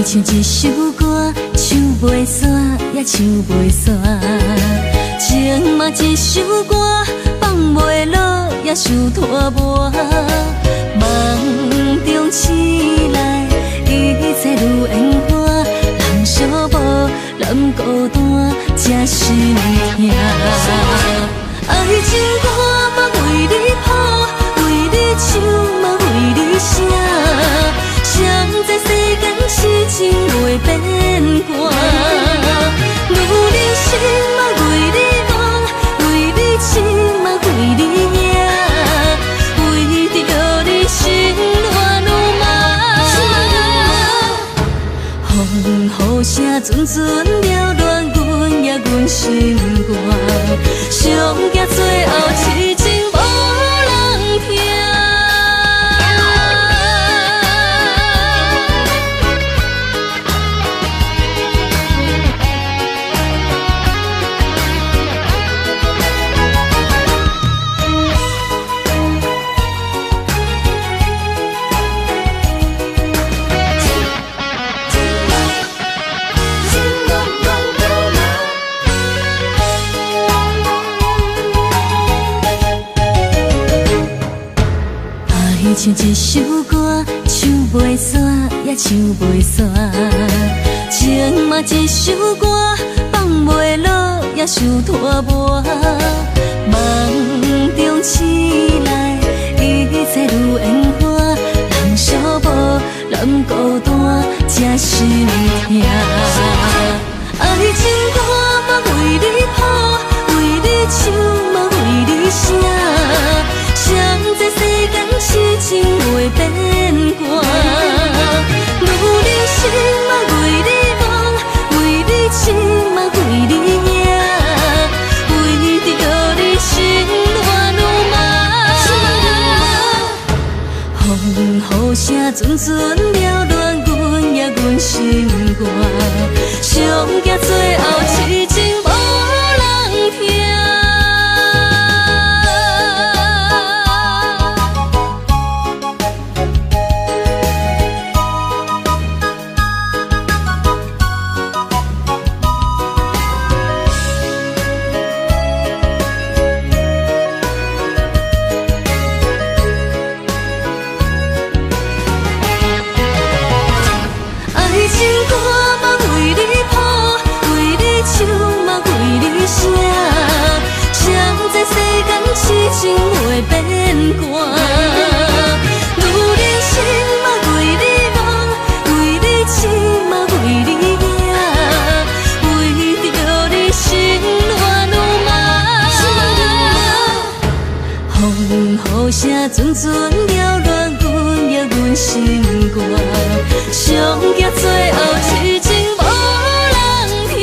像一首歌，唱袂煞也唱袂煞。情嘛一首歌，放袂落也想拖磨。梦中醒来，一切如烟花。人寂寞，人孤单，才心痛。爱情歌嘛为你谱，为你唱嘛为你写。谁知世间痴情袂变卦，女人心嘛为你梦，为你痴嘛为你赢，为着你心乱如麻。风雨声阵阵缭乱，阮也阮心肝，上惊最后痴情无人听。像一首歌，唱袂煞也唱袂煞。情嘛一首歌，放袂落也想拖磨。梦中醒来，一切如烟花。人寂寞，人孤单，才心痛。爱情歌嘛为你谱，为你唱嘛为你写。谁知世间痴情袂变卦，女人心嘛为你梦，为你痴嘛为你赢，为着你心乱如麻。风雨声阵阵缭乱，阮也阮心肝，上惊最后痴情无人听。痴情袂变卦，女人心嘛为你梦，为你痴嘛为你赢，为着你心乱如麻。风雨声阵阵缭乱，阮也阮心肝，上惊最后痴情无人听。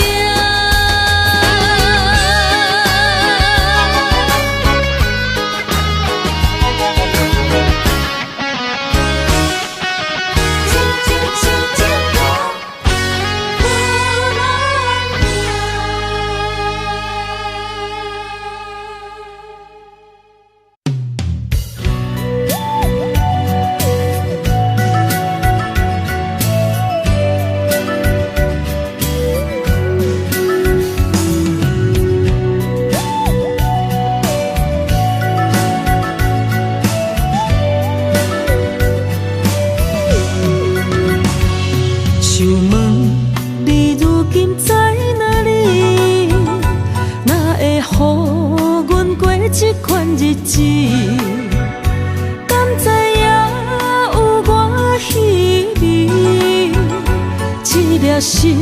心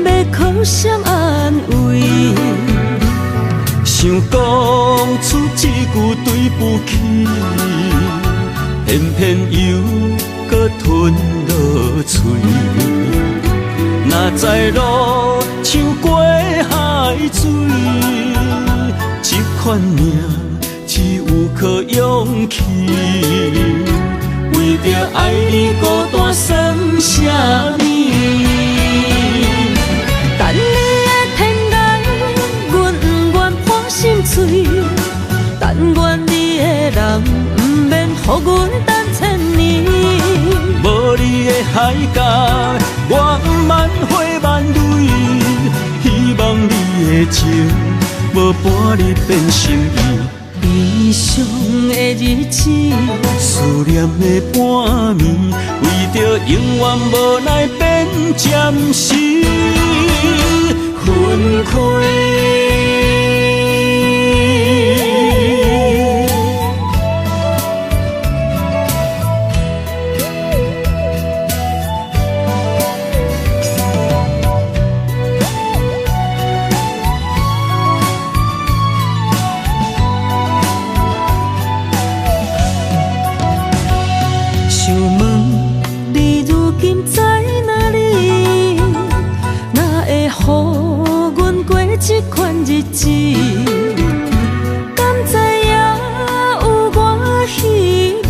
要靠谁安慰？想讲出一句对不起，偏偏又搁吞落嘴。若知路像过海水，这款命只有靠勇气。为着爱你孤单算什么？等你的天涯，阮不愿破心碎。但愿你的人不免予阮等千年。无你的海角，我情，无半日变心意。悲伤的日子，思念的半暝，为着永远无奈变暂时分开。想问你如今在哪里？哪会予阮过这款日子？敢知影有我稀微？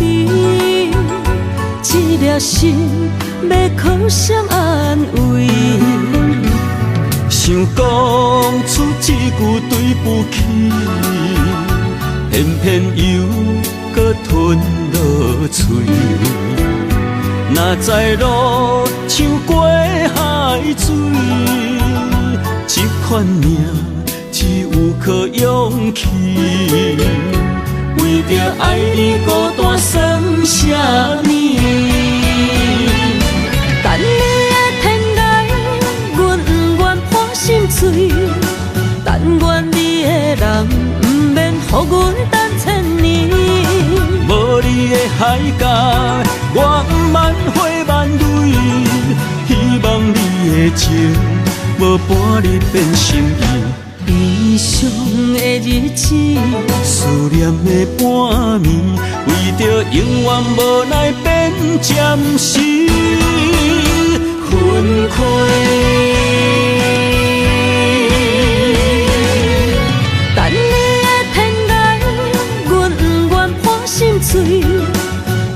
这粒心要靠谁安慰？想讲出一句对不起，偏偏又搁吞落嘴。若知路像过海水，这款命只有靠勇气。为着爱你孤单算什么？等你的天涯，阮不愿破心碎。但愿你的人，不免予阮等千年。无你的海角，我万回万泪。希望你的情，无半日变心意。悲伤的日子，思念的半暝，为着永远无奈变暂时分开。等你的天涯，阮不愿破心碎。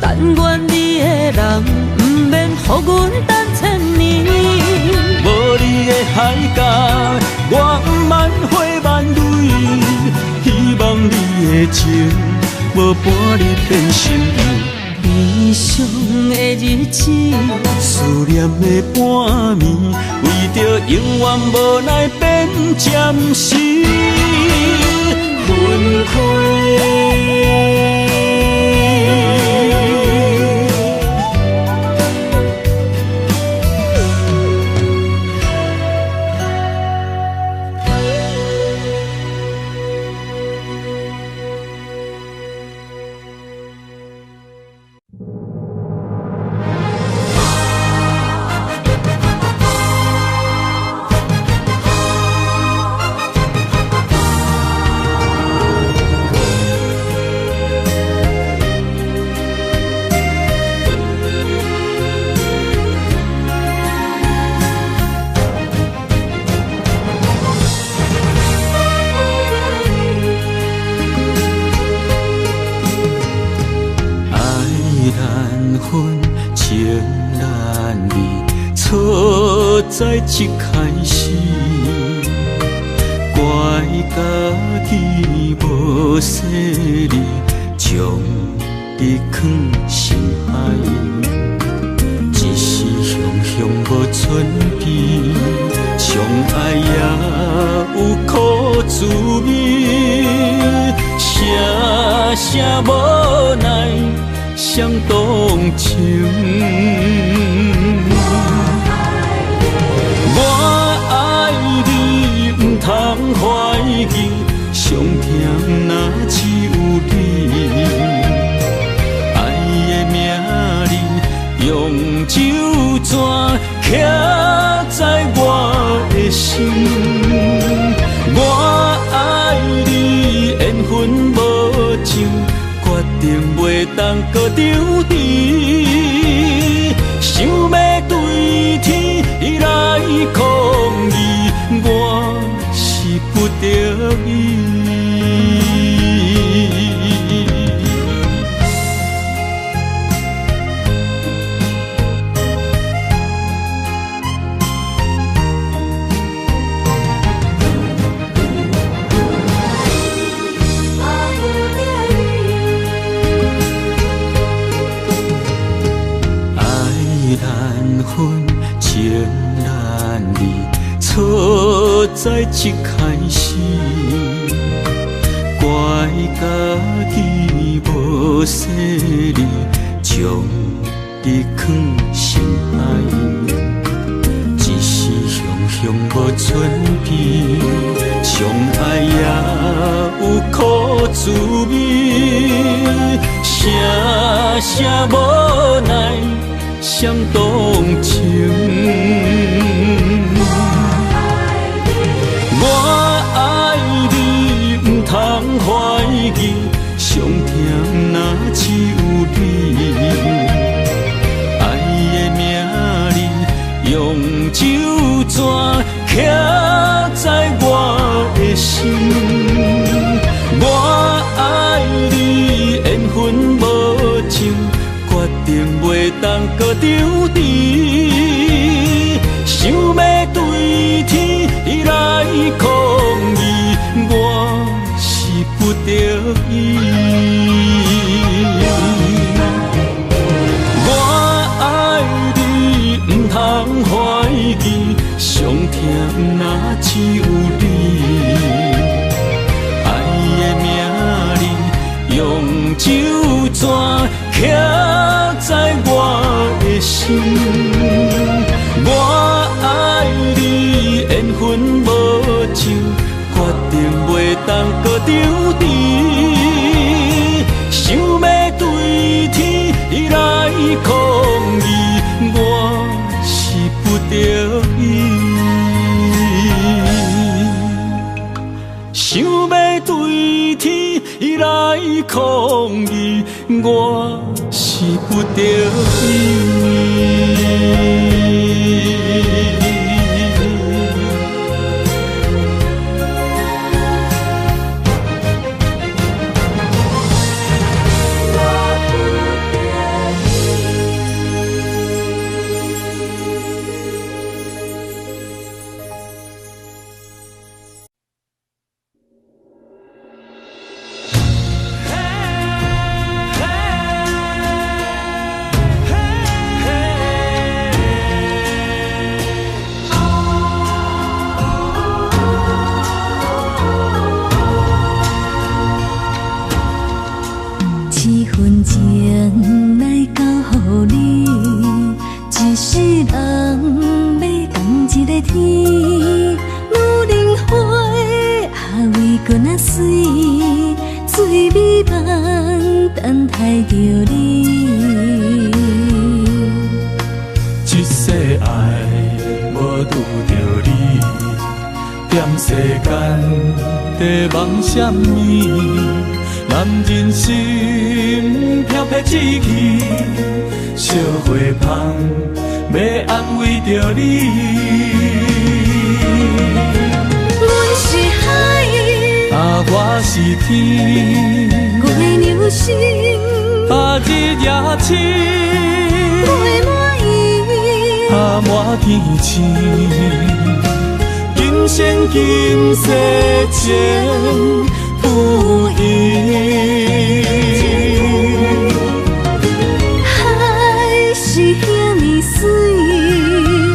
但愿你的人，不免予阮等千年。无你的海角，我万回万泪。希望你的情，无半日变心意。悲伤的日子，思念的半暝，为着永远无奈变暂时分开。在一开始，怪家己无细腻，将你藏心海。一时雄雄无存期，相爱也有苦滋味，声声无奈伤动情。通怀疑，上疼若只有你。爱的名字用酒泉刻在我的心。我爱你，缘分无尽，决定袂当搁丢弃。想要对天来抗议，我是不得已。爱难分，情难离，错在一开始，怪家己无细腻，将伊放心海。一时雄雄无准备，相爱也有苦滋味，声声无奈伤动情。我爱你，不通怀疑，上甜若只有你。爱的名字用酒泉刻在我的心。我爱你，缘分无情，决定袂当搁丢低。想要对天来抗议，我是不得已。我爱你，不通怀疑，上甜若只有你。爱的名字用酒泉刻在我的心。我爱你，缘分无情，决定袂当搁丢低。想要对天来抗议，我是不得已。想要对天来抗议，我是不得已。什么？男人心飘撇志气，小花香要安慰着你。阮是海，我是天，月流星，日也深，月满意，满天星。今生今世情不移，海是遐尼水，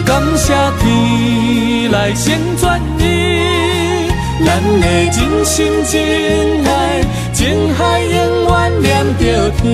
感谢天来成全伊，咱的真心真爱，情海永远念着天。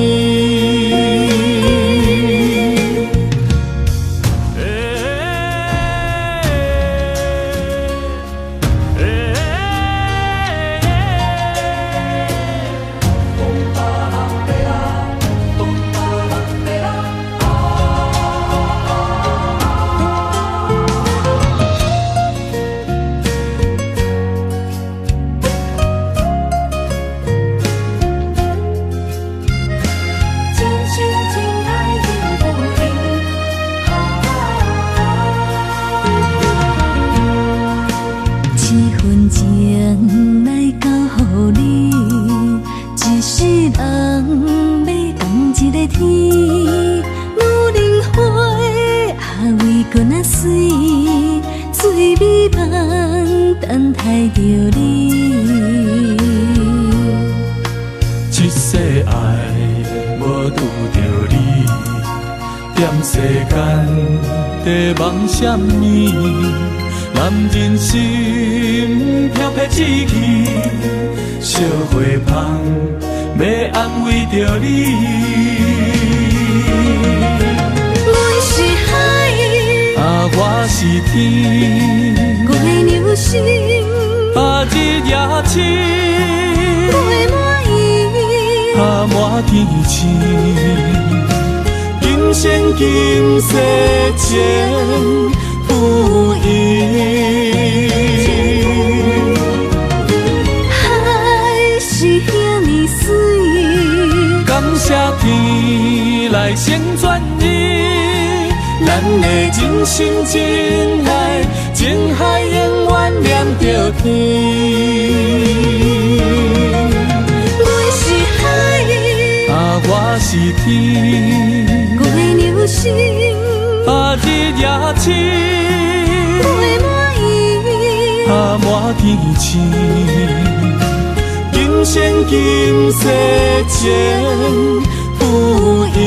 世间在忙什么？男人心飘撇志气，小花香要安慰着你。阮是海，我是天，月流星，日夜深，月满意，满天星。今生今世前不移。海是遐尼水，感谢天来成全你，咱的真心真爱，情海永远念着天。阮是海，我是天，月流星，日夜深，月满意，满天星。今生今世前不移。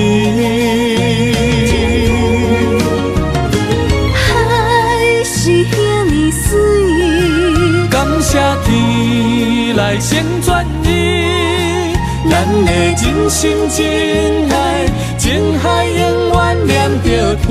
海是遐尼水，感谢天来成全你，咱的真心真爱，情海永远念着天。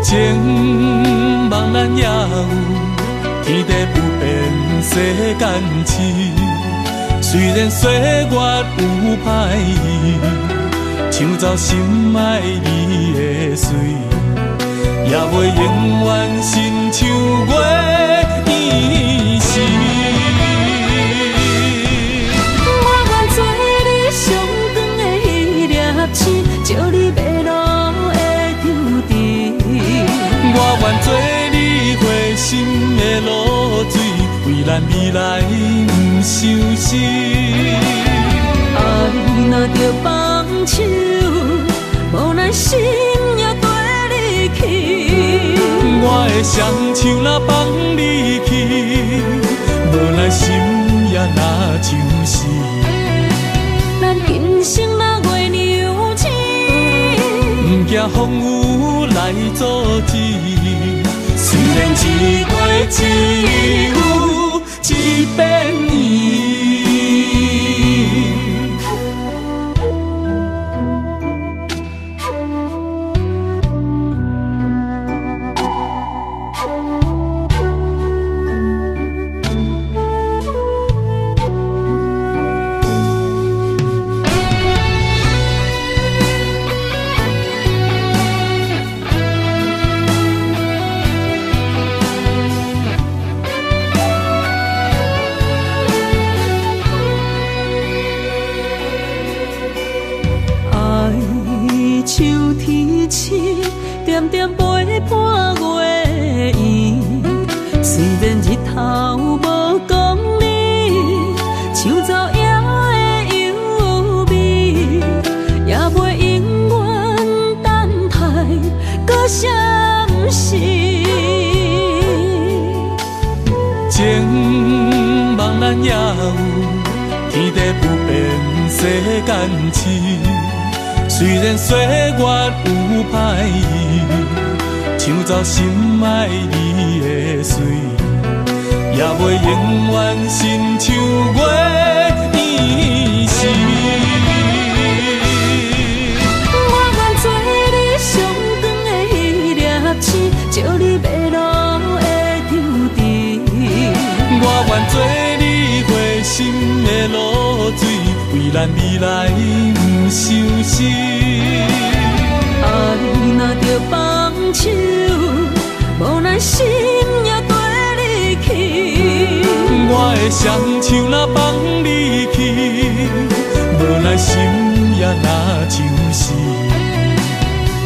情茫然也有天地不变世间事，虽然岁月有歹意，抢走心爱你的水，也袂永远亲像月依时。我愿做你上长的迄粒星，照你迷路的丢滴。我愿做你回心的露水，为咱未来不伤心。爱若着放手，无奈心也跟你去。我的双手若放你去，无奈心也若像死。咱今生若月娘星，不惊风雨来阻止。虽然一月只有一遍年。点点陪伴月圆，虽然日头无讲理，抢走夜的幽味，也袂永远等待搁闪逝。情茫然也有天地不变世间痴，虽然岁月有歹意，抢走心爱你的水，也袂永远亲像月圆时。我愿做你上长的迄粒星，照你迷路的丢滴。我愿做你回心的露水，为咱未来不伤心。爱若着放手，无咱心也跟你去。我的双手若放你去，无咱心也若像是。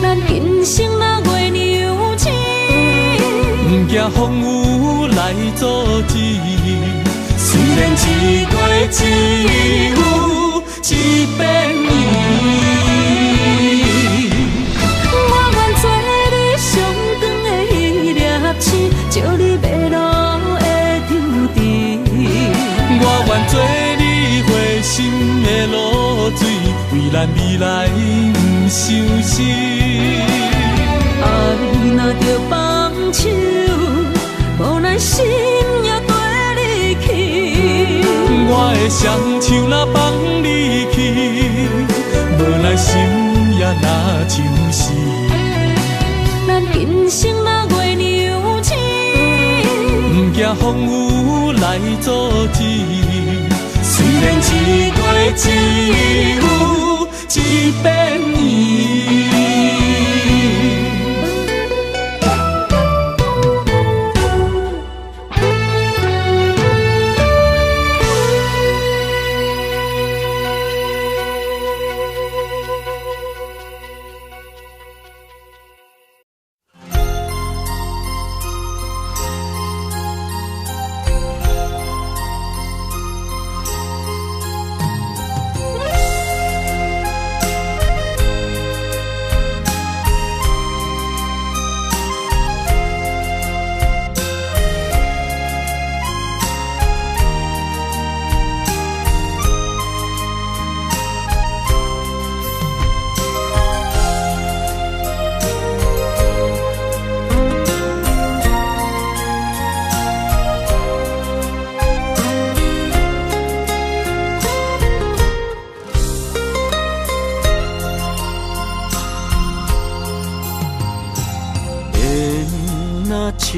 咱今生若月娘星，不惊风雨来阻止。虽然一月一有一变圆。我愿做你上长的迄粒星，照你迷路的丢滴。我愿做你回心的露水，为咱未来不伤心。爱若着放手，无咱心也跟你去。我的双手若放你去，无咱心也若像是。咱今生若月娘星，不惊风雨来阻止。虽然一月一有一变圆。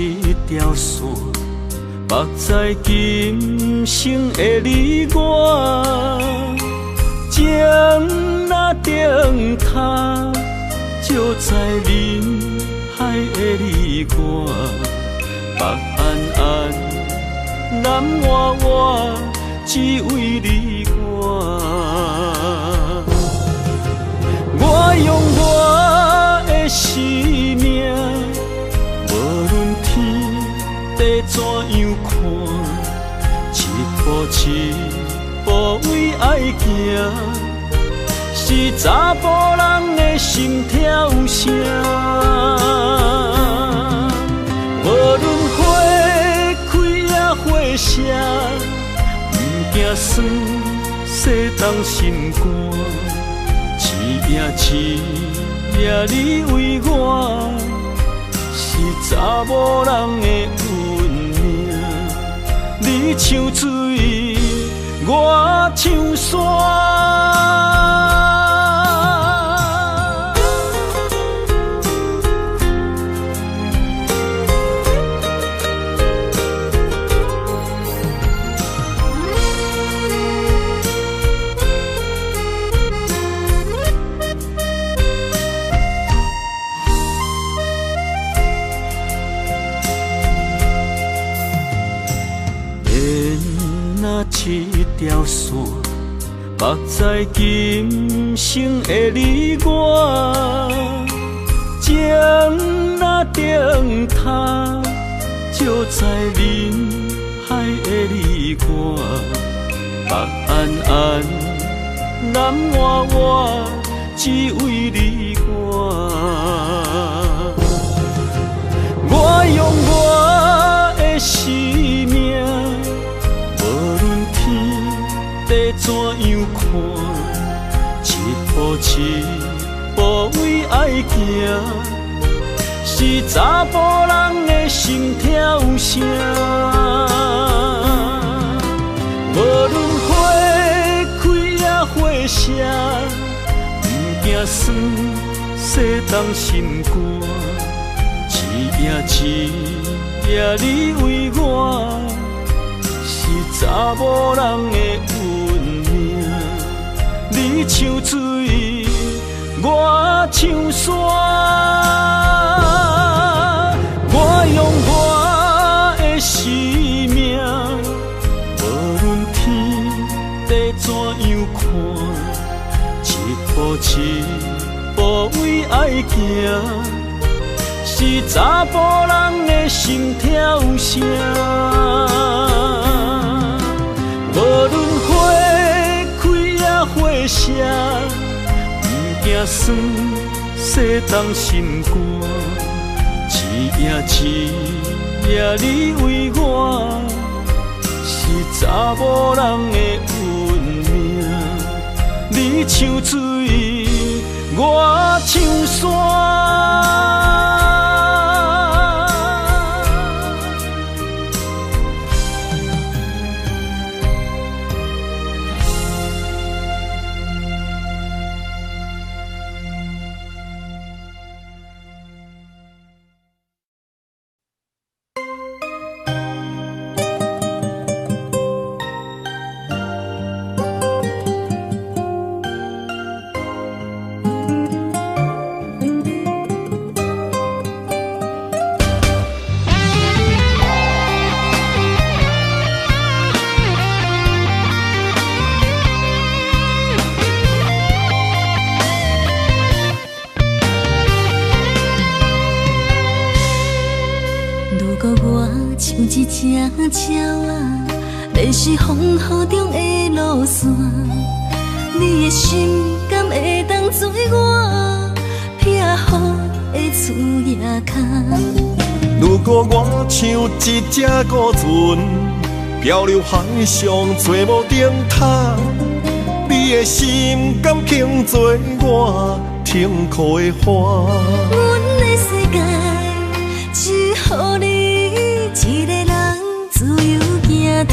一条线，绑在今生的你我，情若灯塔，照在人海的你我，北暗暗，南弯弯，只为你我。我用我的生命。无论天地怎样看，一步为爱行，是查甫人的心跳声。无论花开也花谢，不惊酸洗动心肝，一夜你为我。是查某人的运命，你像水，我像山。一条线，绑在今生的你我，情若灯塔，照在人海的你我，北暗暗，南弯弯，只为你我。我用我的生命。地怎样看，声。无论花开也花谢，不惊酸洗冻心肝。一夜一夜你为我，是查某人的运命。你像水，我像山，我用我的生命，无论天地怎样看，一步一步为爱行。是查甫人的心跳声，无论花开也花谢，不惊酸洗冻心肝。一夜你为我，是查某人的运命。你像水，我像山。一只鸟啊，迷失风雨中的路线，你的心敢会当做我撇雨的厝夜空？如果我像一只孤船，漂流海上做无定塔，你的心敢肯做我停靠的花？阮的世界只予你一个人自由行动。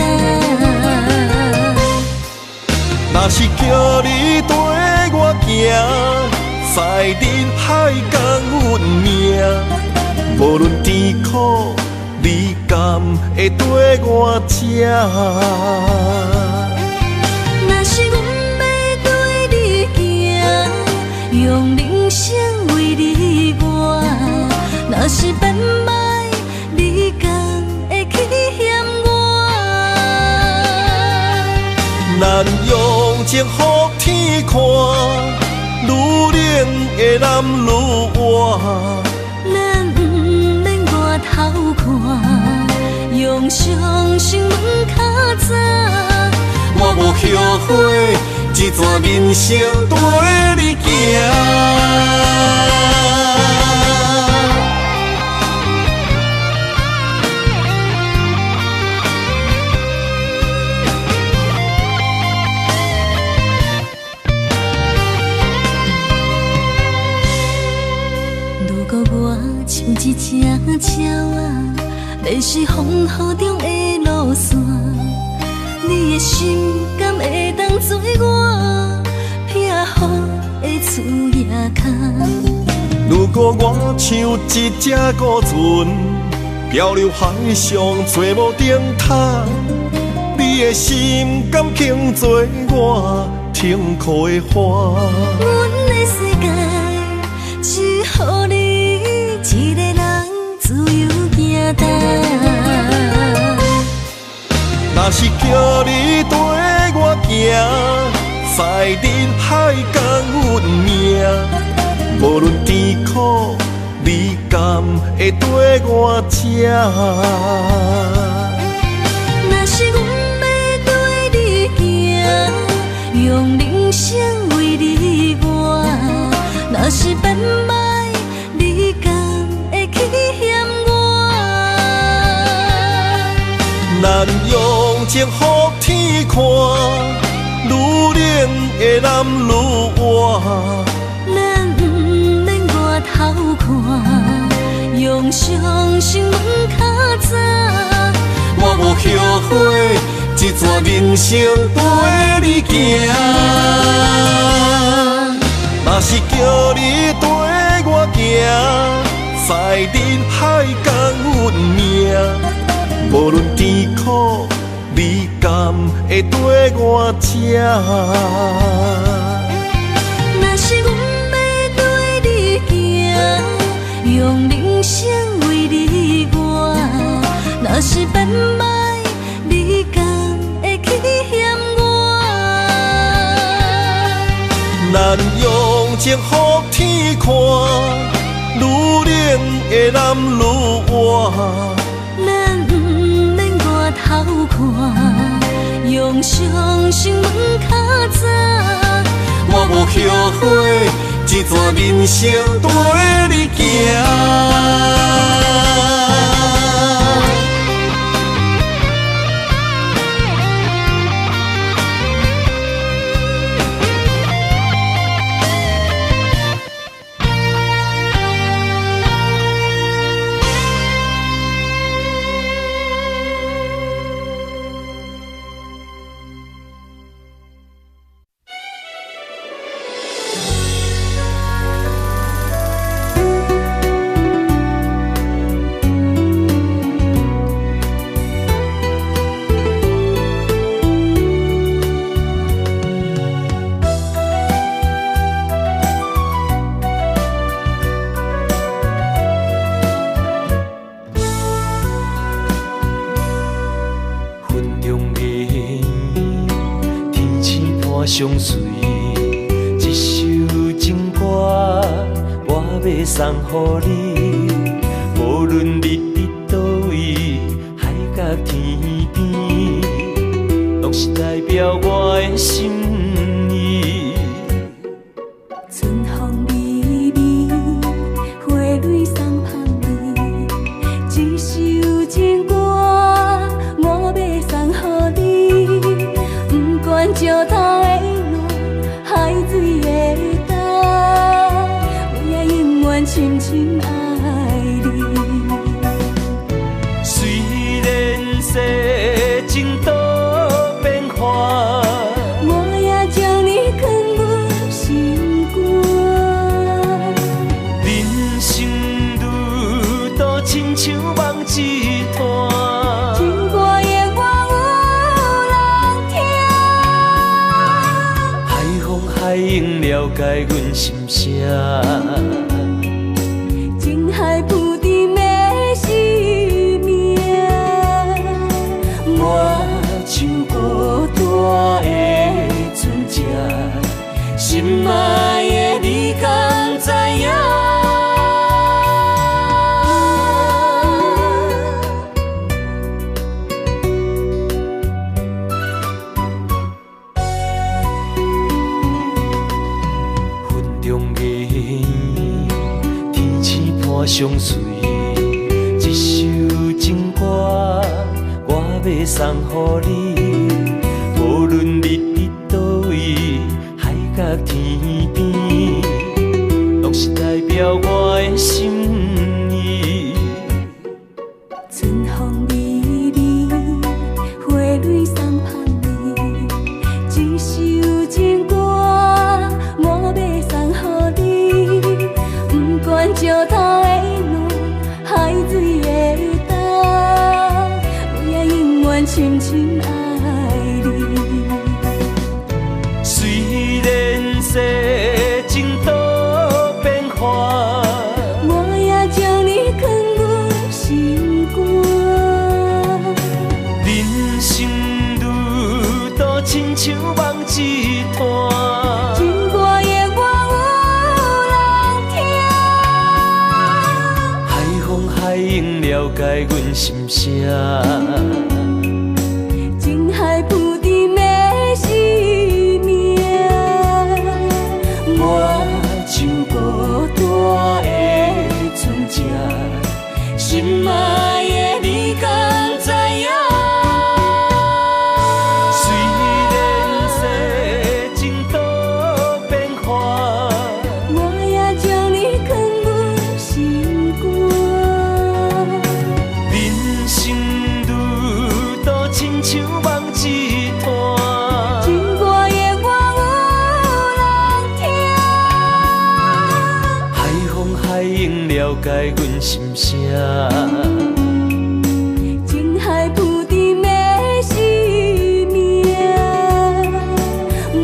若是叫你跟我行，在人海共运命，无论甜苦，你敢会跟我吃？若是阮要对你行，用人生为你活，若是变歹，你敢会去嫌我？咱用情予天看，愈冷的男愈活。咱不免外头看，用双心问较早。我无后悔，这段人生跟你行。如果我像一只鸟啊，迷失风雨中的路线，你的心敢会当做我撇雨的厝夜空？如果我像一只孤船，漂流海上做无定塔，你的心敢肯做我停靠的花？阮的世界只予你一个人自由行动。若是叫你跟我行，在人海共运命，无论甜苦，你敢会跟我吃？若是阮要对你行，用人生为你活，若是变歹，你敢会去嫌我？咱用情予天看，愈冷的男愈活。咱不免外头看，用双心问较早。悔，这段人生陪你行。若是叫你跟我行，在人海共运命，无论甜苦，你甘会跟我吃？若是阮要对你行，用人生为你活，若是变歹，你敢会去嫌我？咱用情予天看，愈冷的男愈活。咱不免外头看，用双手问较早。我无后悔，这段人生陪你行。相随一首情歌，我要送予你。无论你伫倒位，海角天边，拢是代表我的心意。春风微微，花蕊送香味，一首情歌，我要送予你。不管石头的路，海水的干，我也永远深深爱你。虽然世情多变化，我也将你藏入心肝。人生路途亲像梦一段，情歌永远有人听。海风海涌了解阮心声，情海浮沉的生命，我像孤单的船只，心爱的你敢知影？云中月圆，天星伴相随，一首情歌，我要送予你。无论你伫倒位，海角天边，拢是代表我的心意。春风微微，花蕊送香味，一首情歌，我要送予你。不管石头的路，海水的干，我也永远深深爱你。虽然世情多变化，我也将你藏入心肝。人生路途亲像梦一段，情歌永远有人听。海风海涌了解阮心声，情海浮沉的生命，我像孤单的船只，心爱的你敢知影？虽然世情多变化，我也将你藏入心肝。人生路来阮心声。情海浮沉的生命，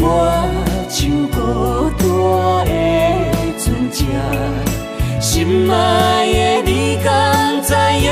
我像孤单的船只，心爱的你敢知影？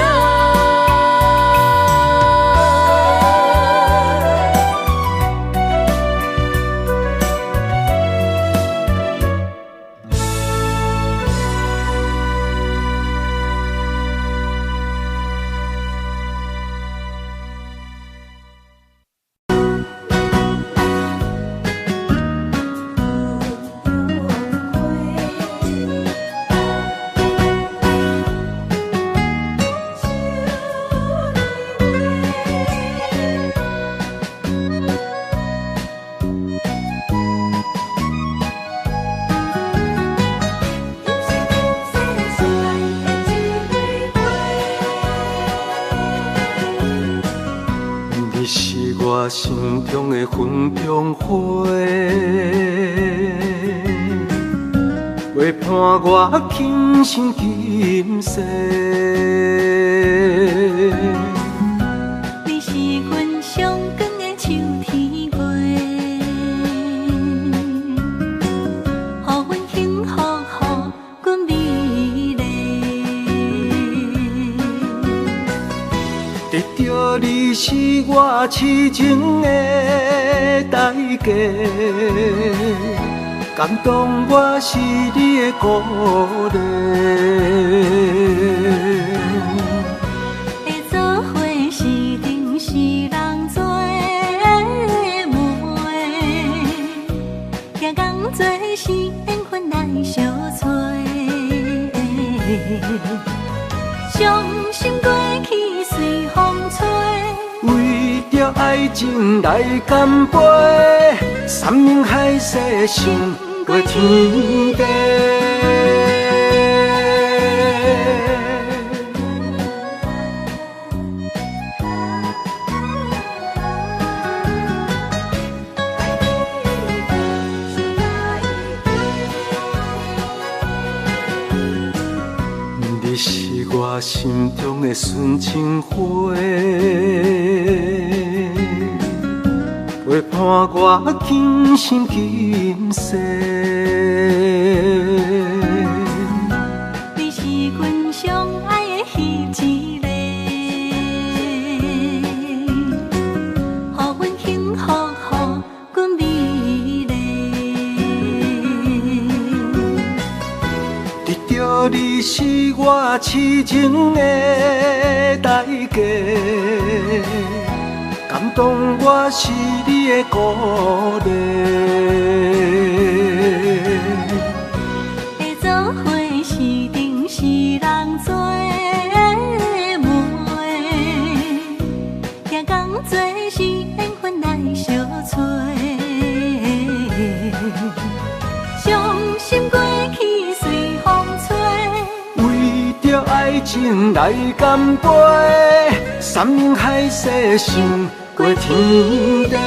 心中的云中花，陪伴我今生今世。你是阮上光的秋天月，予阮幸福，予阮美丽。得到你是我痴情的代价，感动我是你的鼓励。会做伙是定是人做媒，行工做是缘分来相找。伤心过去随风吹。为着爱情来干杯，山盟海誓想过天地。你是我心中的纯情花，陪伴我今生今世。你是阮上爱的彼一个，予阮幸福，予阮美丽。得到你是我痴情的代价，感动我是你的鼓励。会做伙是定是人做媒，行工做是缘分来相找。伤心过去随风吹，为着爱情来干杯，山盟海誓想过天地。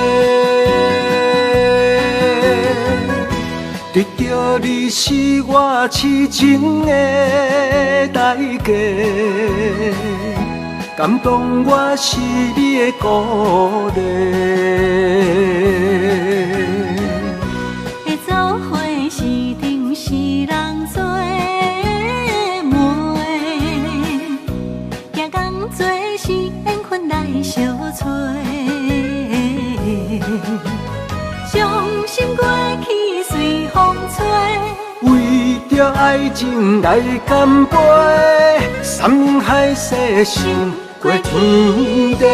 得到你是我痴情的代价，感动我是你的鼓励。会做伙是定是人做媒，行工做是缘分来相找。伤心过去随风吹，为着爱情来干杯，山盟海誓想过天地。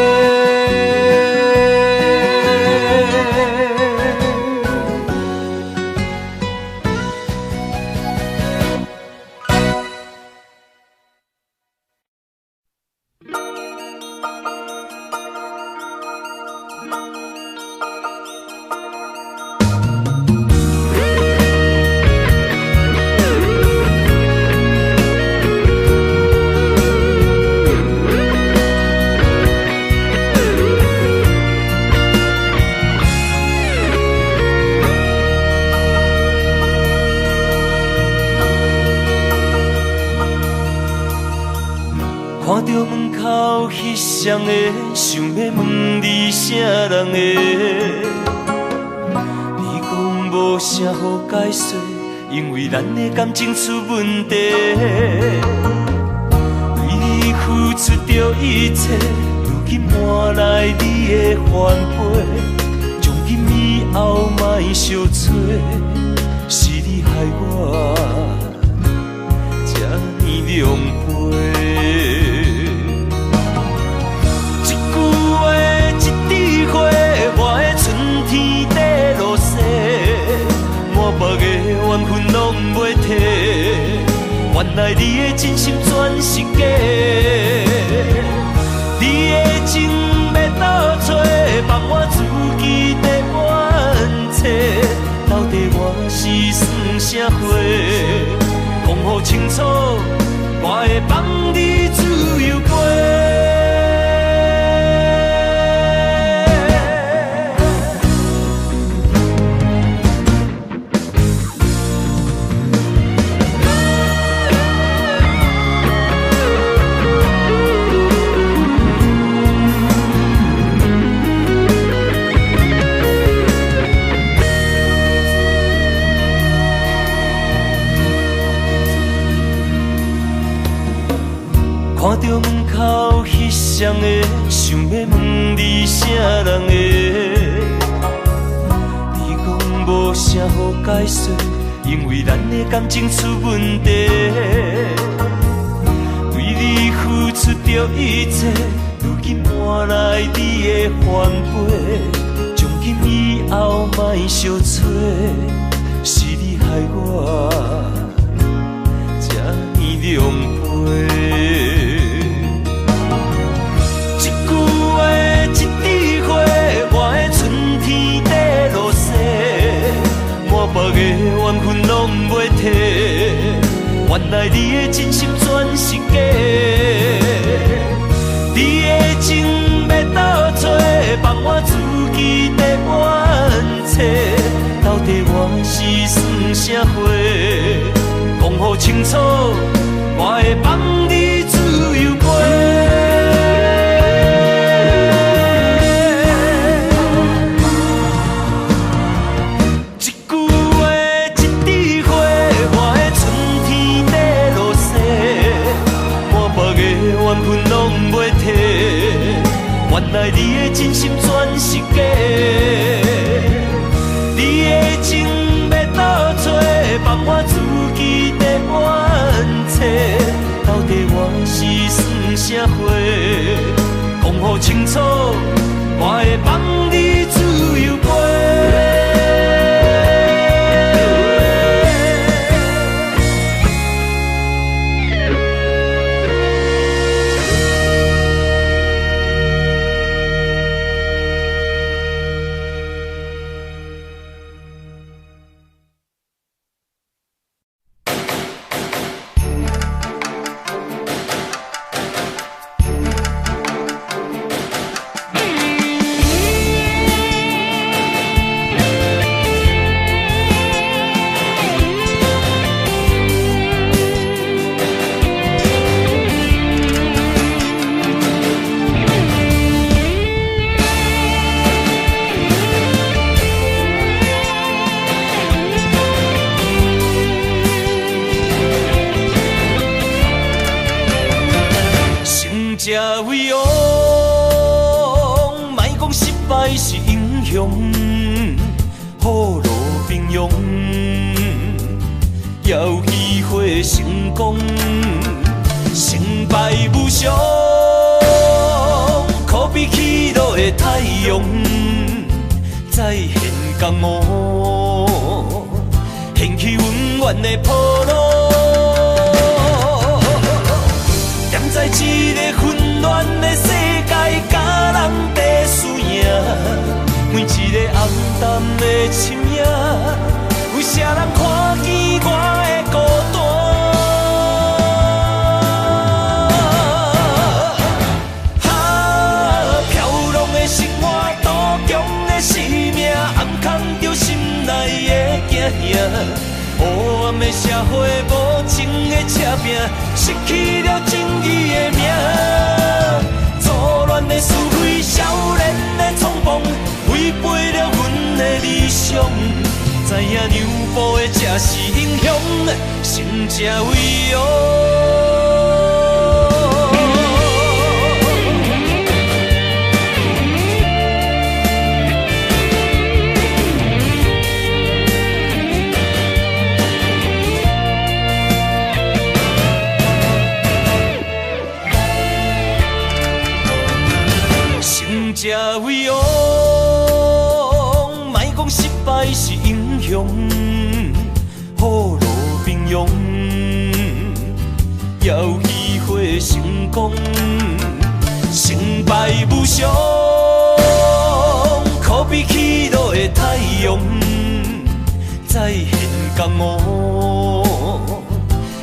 口翕相的，想要问你啥人的？你讲无啥好解释，因为咱的感情出问题。为你付出着一切，如今换来你的反悔。从今以后莫相找，是你害我这呢狼狽。一句话，一枝花，我的春天在落雪，满目的缘分拢袂褪。原来你的真心全是假，你的情要倒找，放我自己在冤切。到底我是算啥货？讲好清楚，我会放你自由飞。看到门口翕相的，想要问你啥人的？你讲无啥好解释，因为咱的感情出问题。为你付出着一切，如今换来你的反悔。从今以后莫相找，是你害我这呢狼狽。满目的缘分拢袂褪，原来你的真心全是假，你的情要倒找，放我自己在冤切。到底我是算啥货？讲好清楚，我会放你自由飞。缘分拢袂褪，原来你的真心全是假，你的情要倒找，放我自己在冤切。到底我是算啥货？讲好清楚，我会放你自由飞。这位王，莫讲失败是英雄，好路平庸，有机会成功，成败无常，可比起落的太阳，再现江湖，掀起温暖的波浪。站在一个混乱的世界，甲人在输赢，每一个暗淡的深夜，有啥人看见我的孤单？飘浪的生活，多强的生命，暗藏着心内的惊吓。黑暗的社会，无情的车拼，失去了正义的命。影娘埔的才是英雄，成才伟哦。成才伟哦，莫讲失败是英雄，雨露平庸，也有机会成功。成败无常，可比起落的太阳，再现江湖，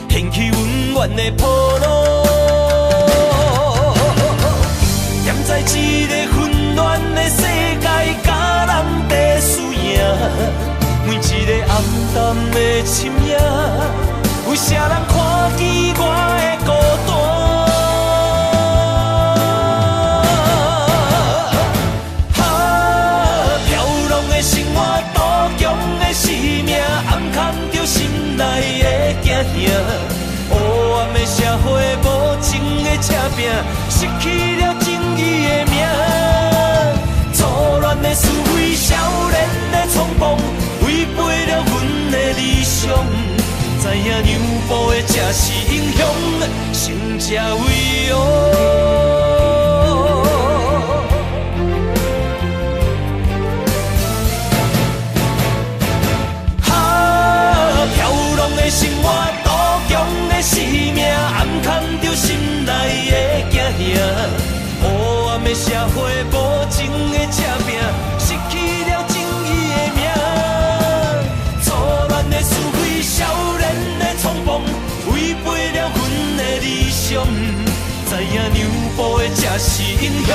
掀起温暖的波浪。踮在一个混乱的世界，甲人在输赢。每一个暗淡的深夜，有啥人看见我的孤单？飘浪的生活，多强的生命，暗藏着心内的惊吓。黑暗的社会，无情的车拼，失去了正义的名。错乱的思维，少年的冲动，违背了阮的理想。知影娘埔的才是英雄，成才伟哦。飘浪的生活，多强的生命，暗藏着心内的惊吓。黑暗的社会，无情的车拼，失去了正义的名。错乱的思维，少年的冲动，违背了阮的理想。知影娘埔的才是英雄，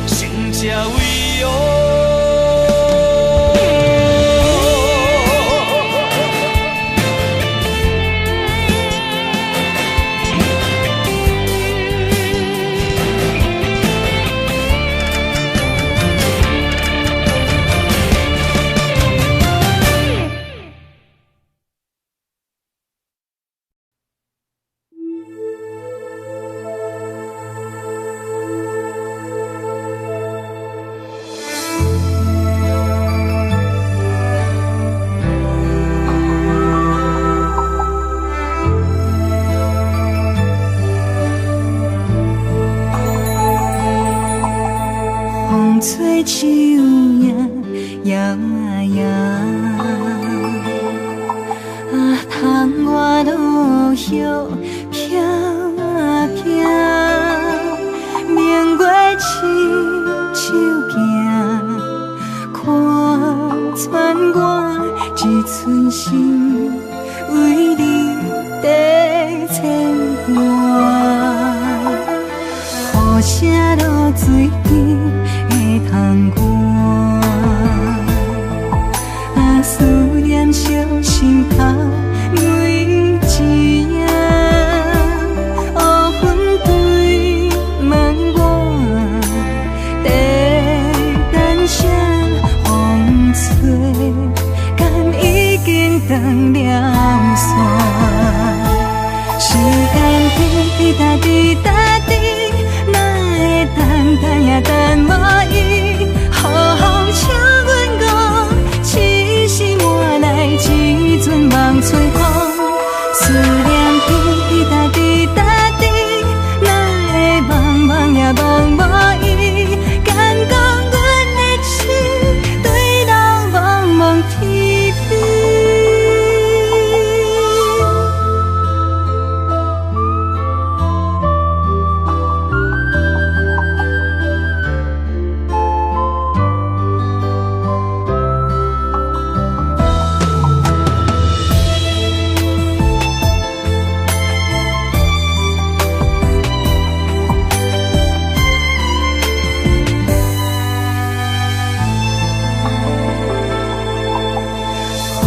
成才伟哦。吹树叶摇啊摇，窗外落叶飘啊飘，明月亲手行，看穿我一寸心，为你在牵挂，雨声落水边。通过，思念烧心头每一夜，黑云对问我，在等啥风吹，敢已经断了线，时间滴答滴答滴。等也等无伊，好笑阮讲，痴心换来一阵梦吹风，思念滴答滴答滴，哪会茫茫也茫无伊，敢讲阮的心对人茫茫天边。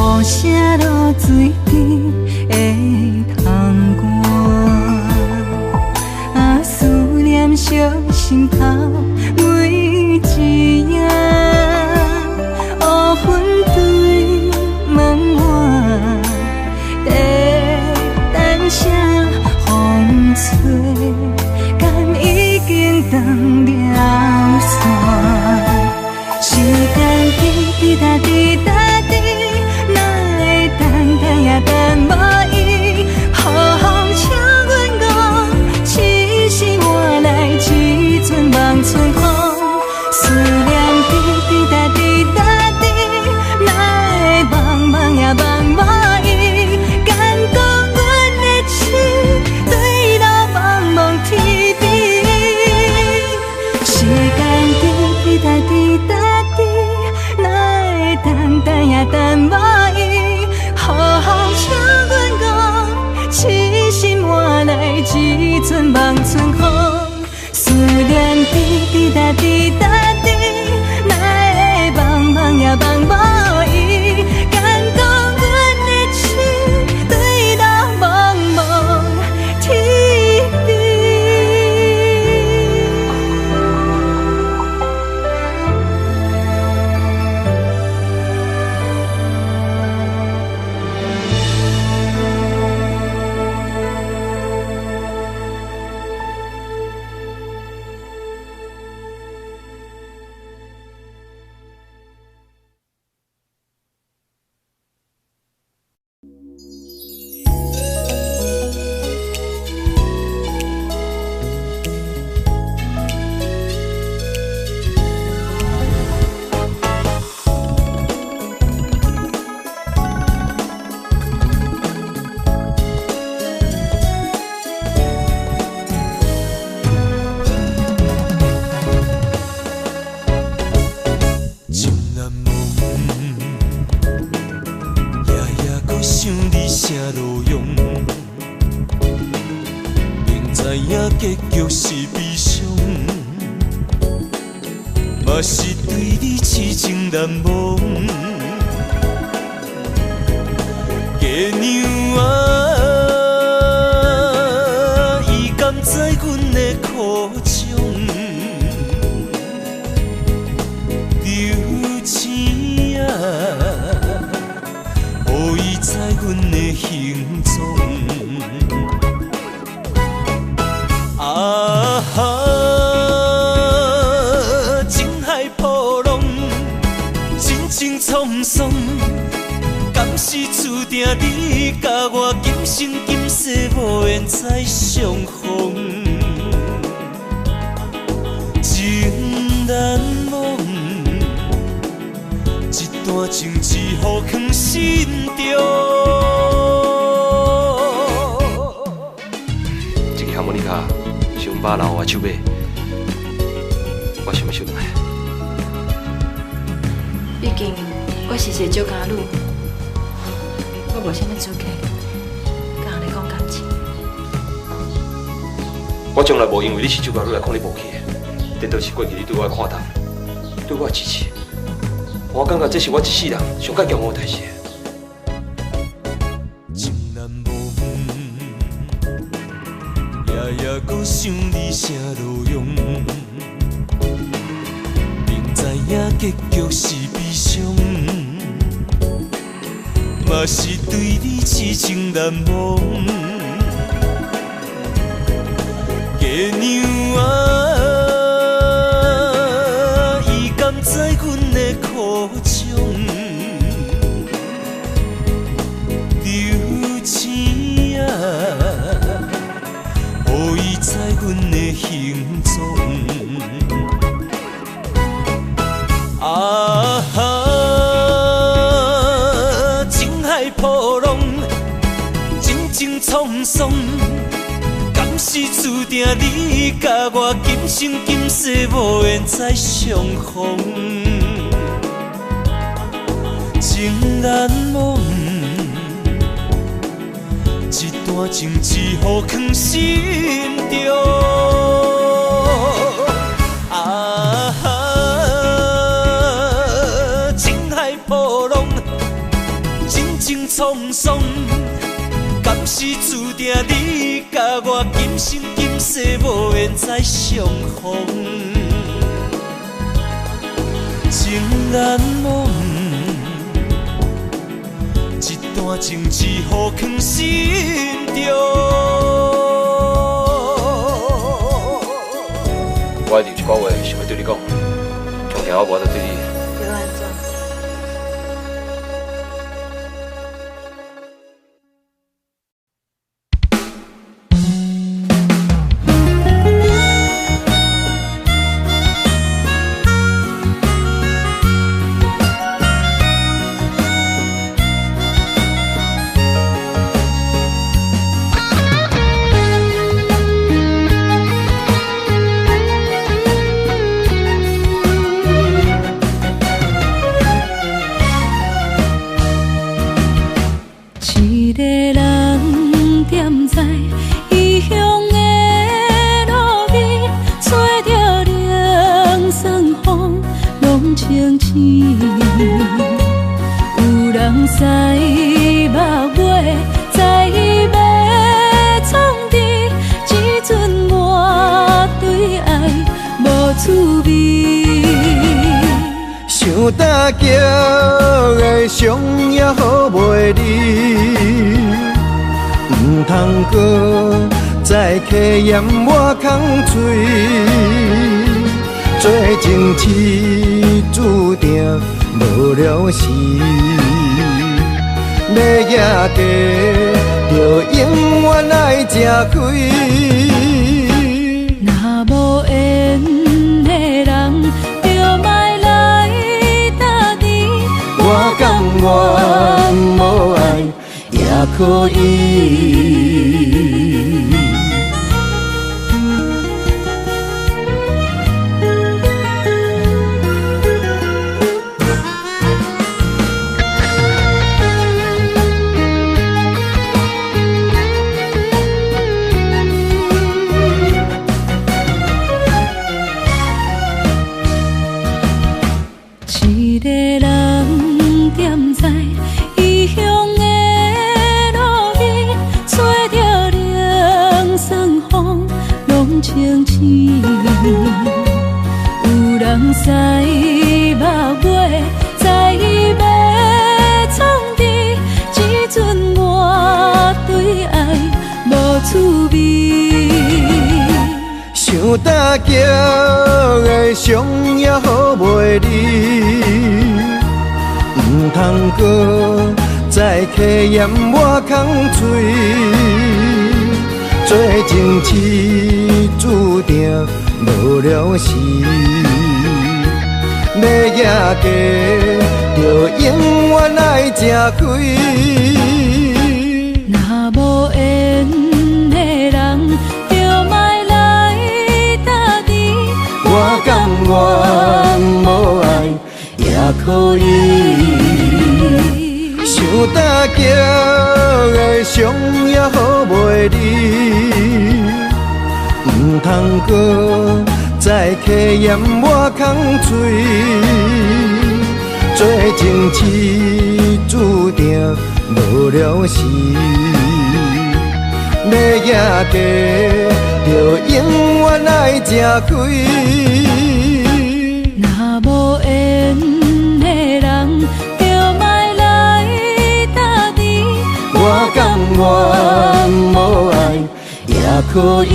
雨声落水边的窗外，思念烧心头每一夜，黑云对问答滴答滴，哪会等等也等无伊？好风请阮讲，痴心换来一阵望春风。思念滴滴答滴答滴，哪会茫茫也茫无伊？敢讲阮的情对到茫茫天边。结局是悲伤，嘛是对你痴情难忘。月娘啊，伊甘知阮的苦衷，留钱啊，予伊知阮的行踪。啊哈！情海波浪，真情沧桑，敢是注定你甲我今生今世无缘再相逢？情难忘，一段情只好藏心中。这个哈莫尼卡。上把老我手尾，我想要收来。毕竟我是一个酒家女，我无啥物资格甲人讲感情。我从来无因为你是酒家女来看你无起的，颠倒是过去你对我的看淡，对我的支持。我感觉这是我一世人上该骄傲的代志。还阁想你啥路用，明知影结局是悲伤，嘛是对你痴情难忘。月娘啊，伊甘知阮的苦衷，留钱啊。予伊知阮的行踪，啊哈！情海波浪，真情沧桑，敢是注定你甲我今生今世无缘再相逢？情难忘。一段情只好藏心中。啊哈！情海波浪，真情沧桑，敢是注定你甲我今生今世无缘再相逢？情难忘。一段情只好藏心中。我一定一句话想要对你讲，从今我无得对你。对我安怎？情深，有人使目尾，知要创治，只准我对爱无趣味。想搭桥的伤也好袂离，唔通搁再客嫌我空嘴。做情痴注定无了时，要野家就永远爱吃亏。若无缘的人，就莫来搭敌。我甘愿无爱也可以。一个人踮在异乡的路边，吹着凉爽风，拢清醒。有人使目尾，知要创治，只准我对爱无趣味。想搭桥的伤也好袂离，唔通搁再客嫌我空嘴。做情痴注定无了时，要野家就永远爱吃亏。若无缘的人，就莫来搭敌。我甘愿无爱也可以。想搭桥的伤也好袂离，唔通搁再客嫌我空嘴。做情痴注定无了时，要野家就永远爱吃亏。若无缘的人，就莫来搭敌。我甘愿无爱也可以。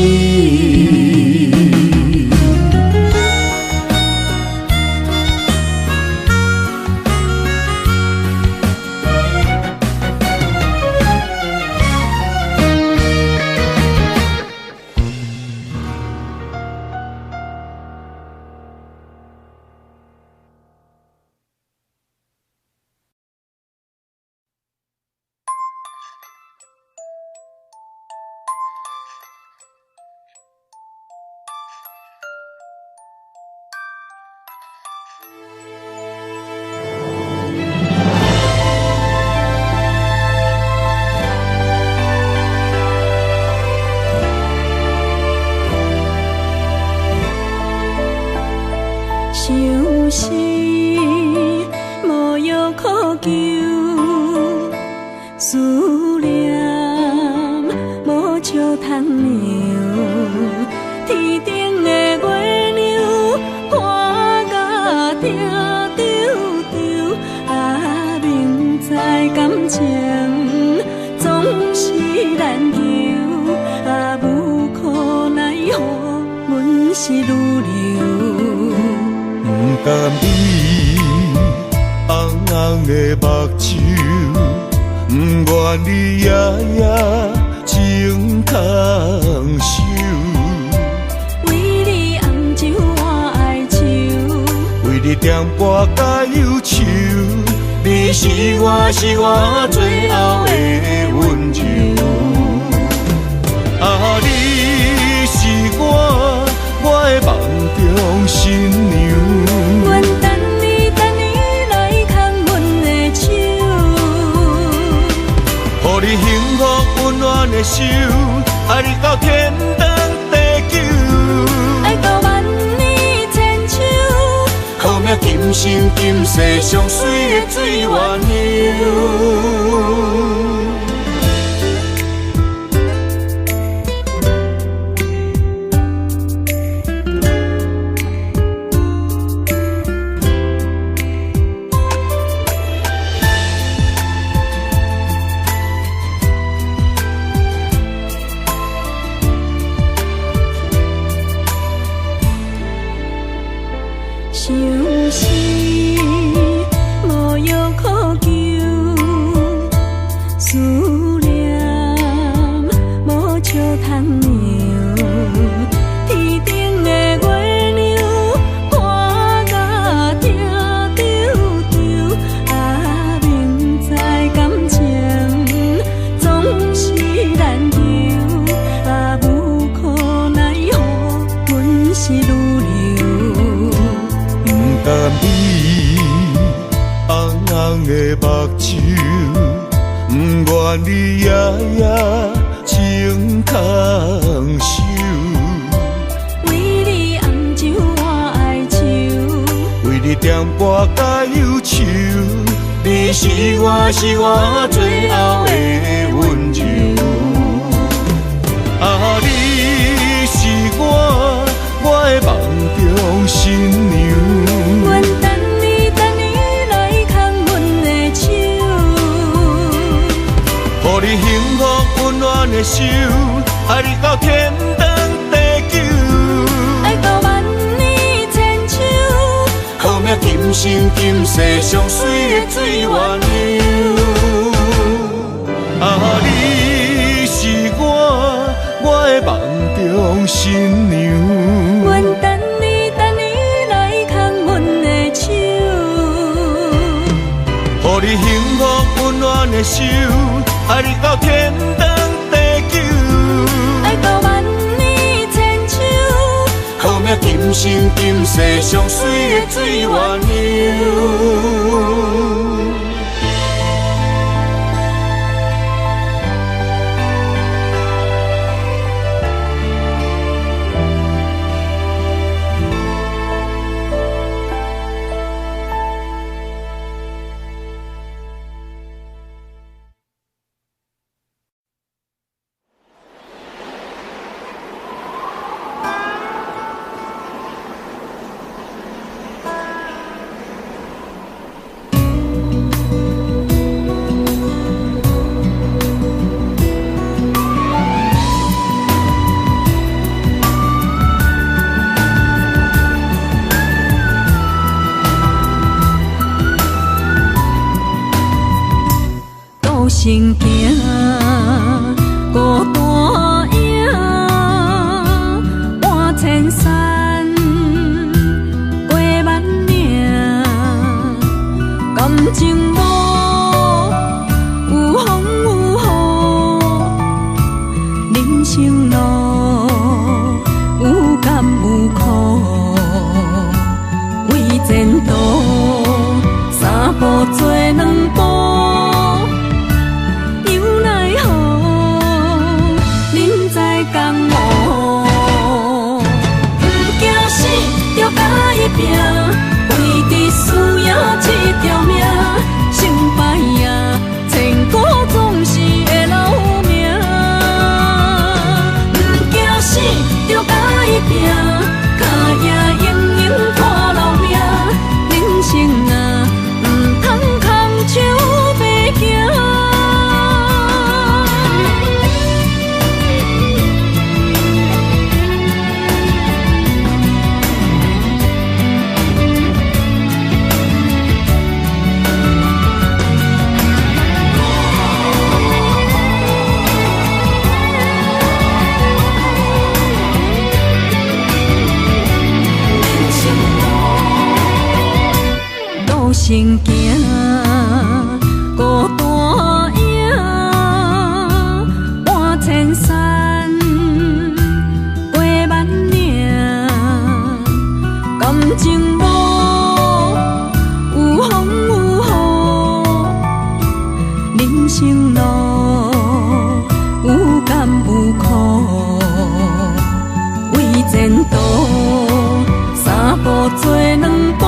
想是无药可救，思念无笑通留。天顶的月亮看甲定丢丢，啊，明知感情总是难求，啊，无可奈何，阮是愈流。不甘你红红的目睭，不愿你夜夜情空守。为你红酒换哀愁，为你点歌甲忧愁，你是我最后的温柔。啊，你是我的梦中新娘。阮等你来牵阮的手，予你幸福温暖的手，爱你到天长地久，爱到万年千秋。好命今生今世上水的水源流。想是无药可救，思念无笑通描。天顶的月亮看甲听丢丢，啊，明知感情总是难求，啊，无可奈何，阮是女流。甘你红红的目睭，不愿你夜夜情空守。为你红酒换哀愁，为你点歌甲忧愁，你是我最后的温柔。啊，你是我的梦中新娘。阮等你来牵阮的手，予你幸福温暖的手，爱你到天长地久，爱到万年千秋。好命今生今世上水的水源流。啊，你是我的梦中新娘。阮等你来牵阮的手，予你幸福温暖的手，爱你到天长地久，爱到万年千秋。好命今生今世上水的水源流。行行孤单影，半千山过万岭，感情无有风有雨，人生路有甘有苦，为前途三步做两步。拼，为伫输赢这条命，成败赢，千古总是会留名。不惊死，就甲伊拼，脚赢赢赢看留名。人生啊，不通空手白行。行行孤单影，半千山过万岭，感情无有风有雨，人生路有甘有苦，为前途三步做两步。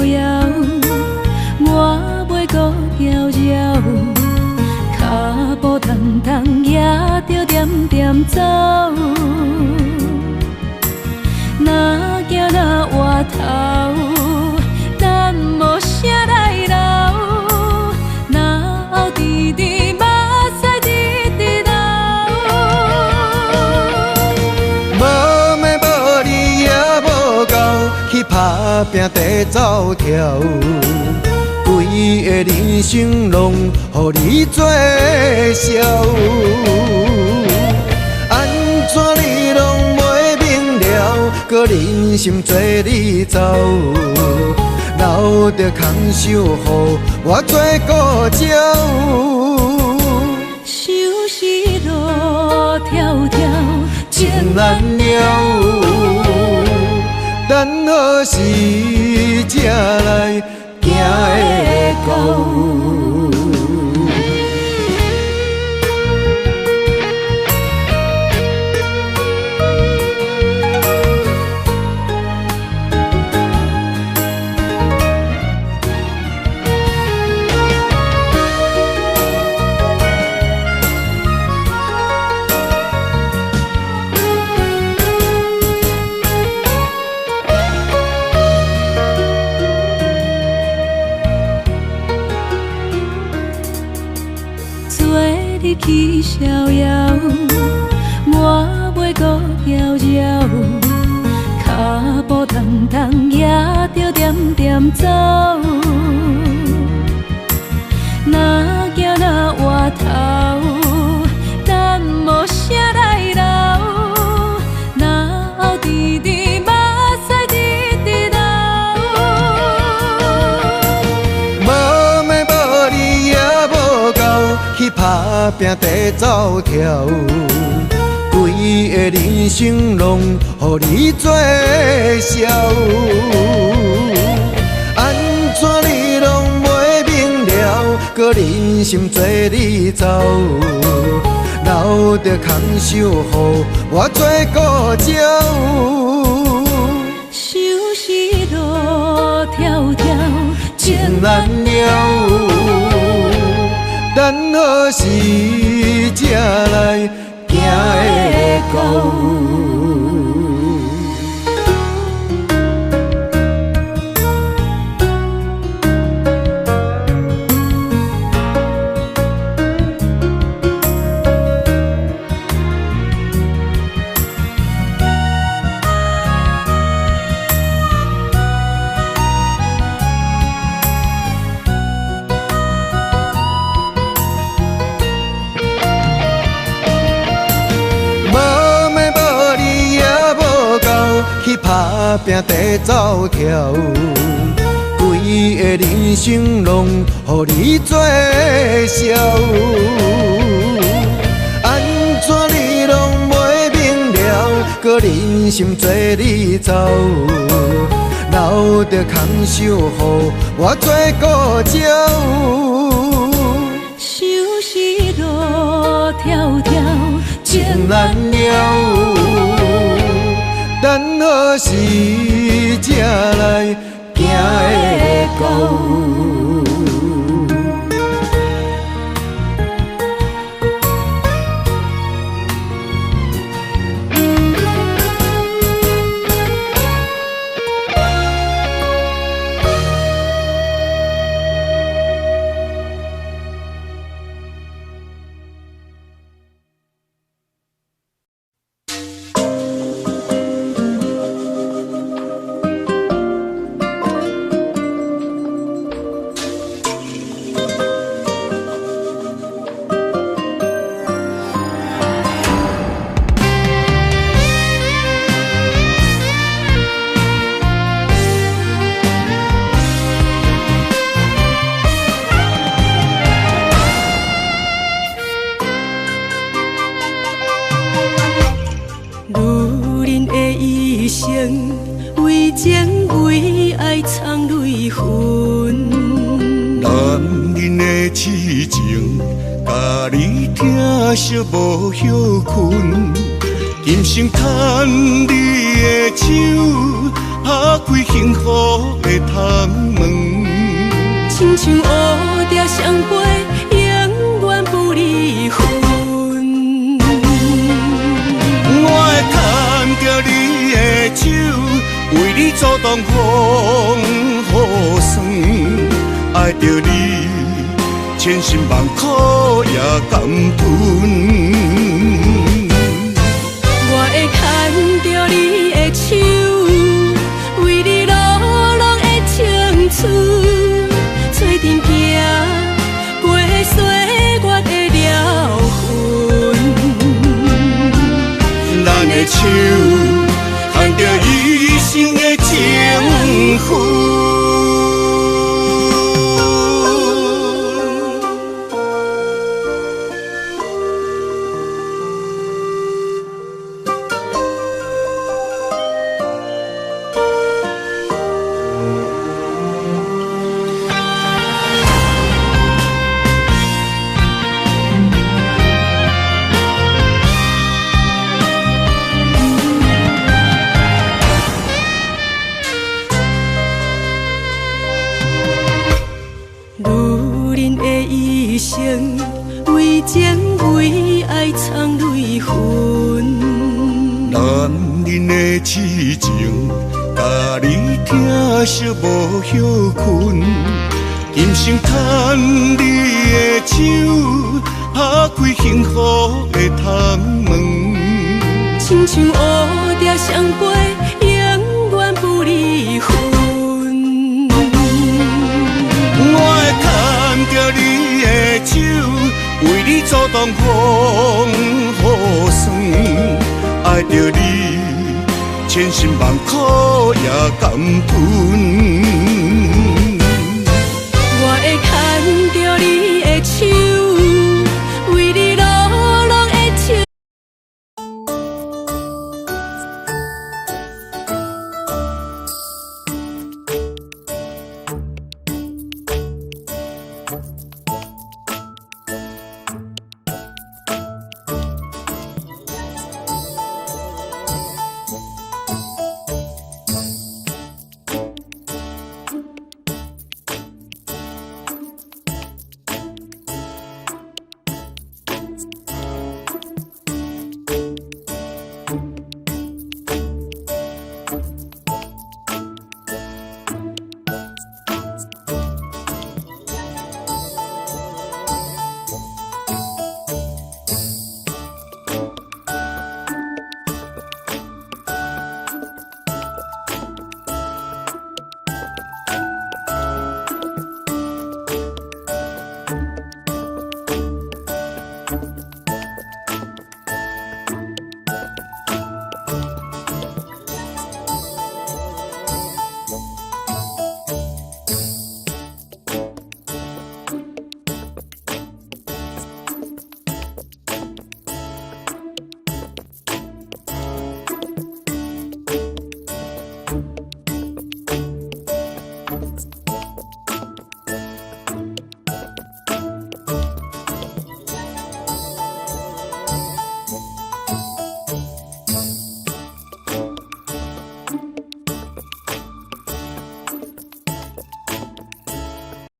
遥，我袂搁搅扰，脚步重重也着点点走。若行若回头，咱无啥来留，若后直直目屎直直流。无妹无你也无够，去打拼地走跳，规个人生拢予你做笑。安怎你拢袂明了，搁忍心做你走，留着空手予我做顾鸟。想是路迢迢，情难了，等何时才来行会到？去逍遥，我袂搁搅扰，脚步重重也着点点走。若行若回头，咱无啥来留，若后直直目屎直直流。无妹无你也无够，去打拼地走跳，规个人生拢予你做笑。安怎你拢袂明了，搁忍心做你走，留着空手予我做顾鸟。想是路迢迢，情难了，等何时才来行会到？去打拼地走跳，规个人生拢予你做笑。安怎你拢袂明了，搁忍心做你走，留着空手予我做顾鸟。想是路迢迢，情难了，等何时才来行会到？为情为爱藏泪痕，男人的痴情，甲你疼惜无休困，今生牵你的手，打开幸福的窗门。亲像乌蝶双飞，永远不离分。我会牵着你的手，为你阻挡风雨霜，爱着你，千辛万苦也甘吞。我会牵着你的手，为你落落的青春，做阵行，陪岁月的疗痕。咱的手，牵着一生的情分。为情为爱藏泪痕，男人的痴情，甲你疼惜无休困。今生牵你的手，打开幸福的窗门。亲像乌蝶双飞，永远不离分。我会牵着你的手，为你阻挡风雨霜，爱着你，千辛万苦也甘吞。